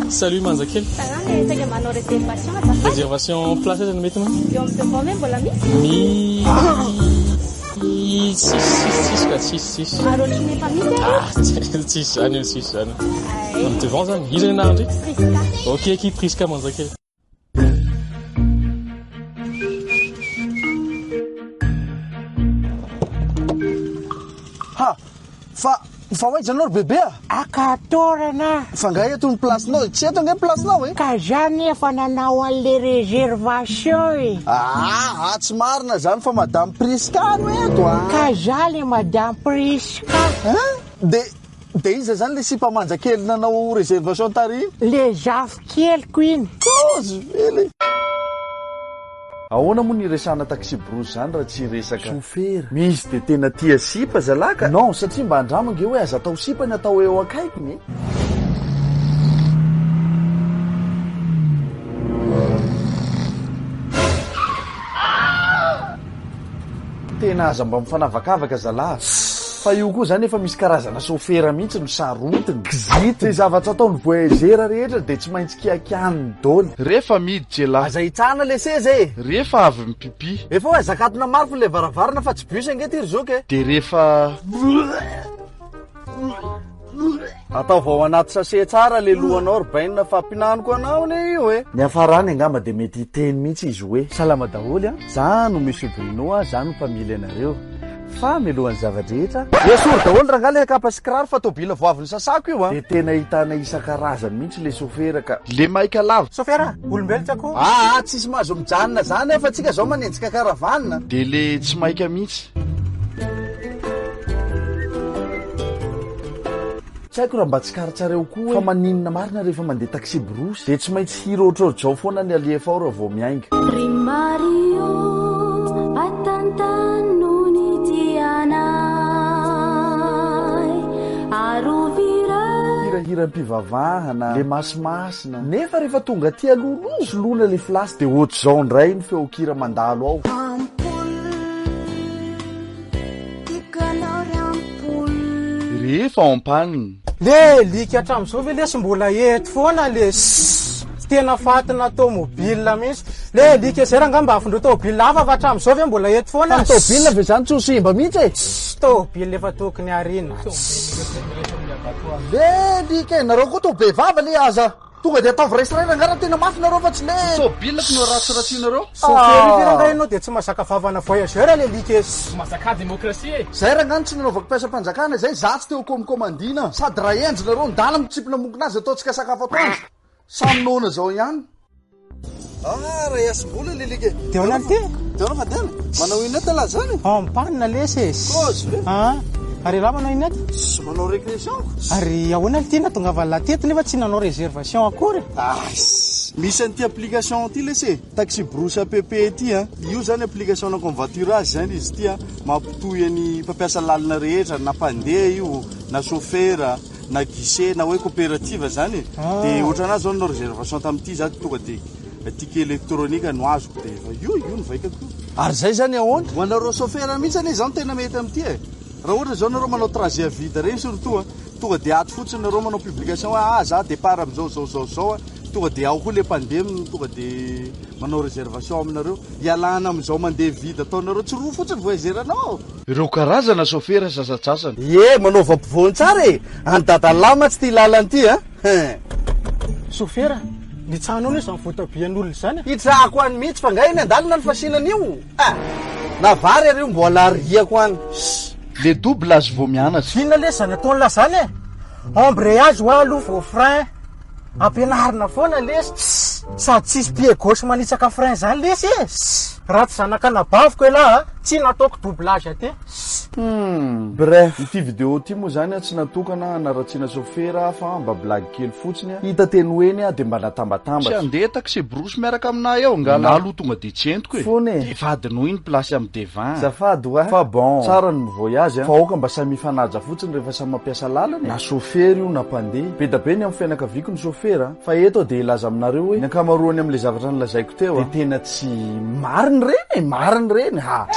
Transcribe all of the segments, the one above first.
Salut Manzakely. Réservation place aiza no mety ma? Tsisy ka tsisy. Tsisy zany io tsisy zany. Amin'ny devant zany. Iza ny anarany ndray? Ok qui Priska Manzakely. Ha, fa hoaijanao ry bebe a? Akatorana. Fa nga eto ny placenao, tsy eto nga placenao e? Ka zany efa nanao an'le réservation e. Tsy marina zany fa madame Priska no eto a. Ka zany madame Priska. De iza zany le sipa Manjakely nanao réservation tary? Le zafy keliko iny. Kozy vely. Ahoana moa ny resana taxi brousse zany raha tsy resaka chauffeur. Misy de tena tia sipa zalaka. Non, satria mba andramange hoe aza atao sipa ny atao eo akaikiny. Tena aza mba mifanavakavaka zalahy. Fa io koa zany efa misy karazana chauffeur mihitsy no sarotiny. Gizity zavatra ataony voyageur rehetra de tsy maintsy kiakianiny dôly. Rehefa miditra ela. Aza hitsana le seza e. Rehefa avy mipipi. Efa hoe zakatona maro fa le varavarana fa tsy bus ange ty ry zoky e. De rehefa atao vao anaty sase tsara le lohanao ry bainina fa ampinaniko anao ne io e. Ny afarany angamba de mety hiteny mihitsy izy hoe salama daholy a. Za no monsieur Bruno, za no mpamily anareo. Fa milohan'ny zavadrehetra esory daholo raha nga le kapa sy kiraro fa tobila voavin'ny sasako io a. De tena hitana isan-karazany mihitsy le chauffeur ka le maika lava. Chauffeur, olombelona ko. Tsisy mahazo mijanona zany efa tsika zao manenjika karavanina. De le tsy maika mihitsy. Tsy haiko raha mba tsy karatsareo koa fa maninona marina rehefa mandeha taxi brousse de tsy maintsy hira ohatrohatr'izao foana ny alefa ao raha vao miainga. Hirahiram-pivavahana le masimasina nefa rehefa tonga aty alolo soloina le flasy de ohatr'izao ndray ny feokira mandalo ao. Rehefa ao ampaniny Le lika hatramin'izao ve lesy mbola eto foana le tena fatina tomobile mihitsy. Le lika zay raha ngamba afindreo tomobile hafa fa hatramin'izao ve mbola eto foana. Tomobile ve zany tsy ho simba mihitsy e. Tomobile efa tokony arina. Le lika nareo koa to be vava le aza tonga de ataovy resiraira nga raha tena mafy nareo fa tsy le tobilako no ratsiratsianareo. Chauffeur irangainao de tsy mahazaka vavana voyageur le lika Mahazaka démocratie e. Zay raha ngano tsy nanaovako mpiasa-panjakana zay zatsy teo komandina sady raha enjy nareo ndala mitsipina mokonazy ataontsika sakafo atoandro samy noana zao ihany. Raha iasim-bola le lika de ona ty de ona fa tena manao ina tala zany ampanina lesy kozy ve ary raha manao inety tsy manao récréation ary ahoana ty na tonga vala teto nefa tsy nanao réservation akory. misy an'ity application ty lesy taxi brousse app ty a io zany application na convoiturage zany izy ty a mampitohy any mpampiasa lalina rehetra na mpandeha io na chauffeur na guichet na hoe coopérative zany de ohatranazy zao nanao réservation tamin'ity za tonga de ticket électronique no azoko de io no vaikako ary zay zany ahoana hoanareo chauffeur mihitsy ane zany tena mety am'ty e. Raha ohatra zao nareo manao trajet vide reny surtout tonga de ato fotsiny nareo manao publication hoe za départ am'izao zao tonga de ao koa le mpandeha tonga de manao réservation aminareo ialana am'izao mandeha vide ataonareo tsy roa fotsiny voyageur anao. Ireo karazana chauffeur sasatsasany. Manao vampivoany tsara e andadalama tsy ty lalany ty a. Chauffeur nitsanao le zany voatabian'olona zany hitrahako any mihitsy fa nga iny andalina ny fasinan'io na vary ary io mbola riako any. Le double azy vao mianatsy. Inona le zany ataon'la zany e embrayage ho aloha vao frein ampianarina foana lesy sady tsisy pied gauche manitsaka frein zany lesy e. Raha tsy zanaka nabaviko ela tsy nataoko doublage aty. Bref ity vidéo ty moa zany tsy natokana anaratsiana chauffeur fa mba blague kely fotsiny hita teny hoeny de mba natambatamba. Tsy andeha taxi brousse miaraka aminay eo ngala aloha tonga de tsy entiko e. Fone de vadinao iny place am devant. Zafady wa fa bon tsara ny voyage fa oka mba samy mifanaja fotsiny rehefa samy mampiasa lalana na chauffeur io na mpandeha be da be ny amin'ny fianakaviako ny chauffeur fa eto de ilaza aminareo hoe ny ankamaroany am'le zavatra nylazaiko teo de tena tsy mariny reny ha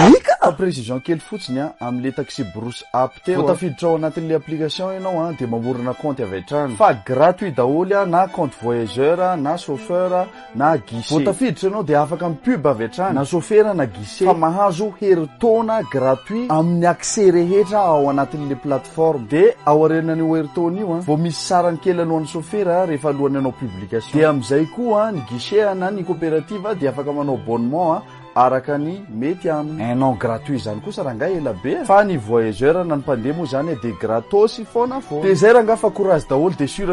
ika fa précision kely fotsiny am'le taxi brousse app teo tafiditra ao anatin'le application ianao de mamorona compte avy hatrany fa gratuit daholy na compte voyageur na chauffeur na guichet vao tafiditra ianao de afaka mipub avy hatrany na chauffeur na guichet fa mahazo heritona gratuit amin'ny accès rehetra ao anatin'le plateforme de ao arenan'io heritona io vao misy sarany kely alohan'ny chauffeur rehefa alohan'ny anao publication de am'izay koa ny guichet na ny coopérative de afaka manao abonnement araka ny mety aminy un an gratuit zany kosa rangahy ela be fa ny voyageur na ny mpandeha moa zany de gratos foana fo de zay rangahy fa courage daholo de sûr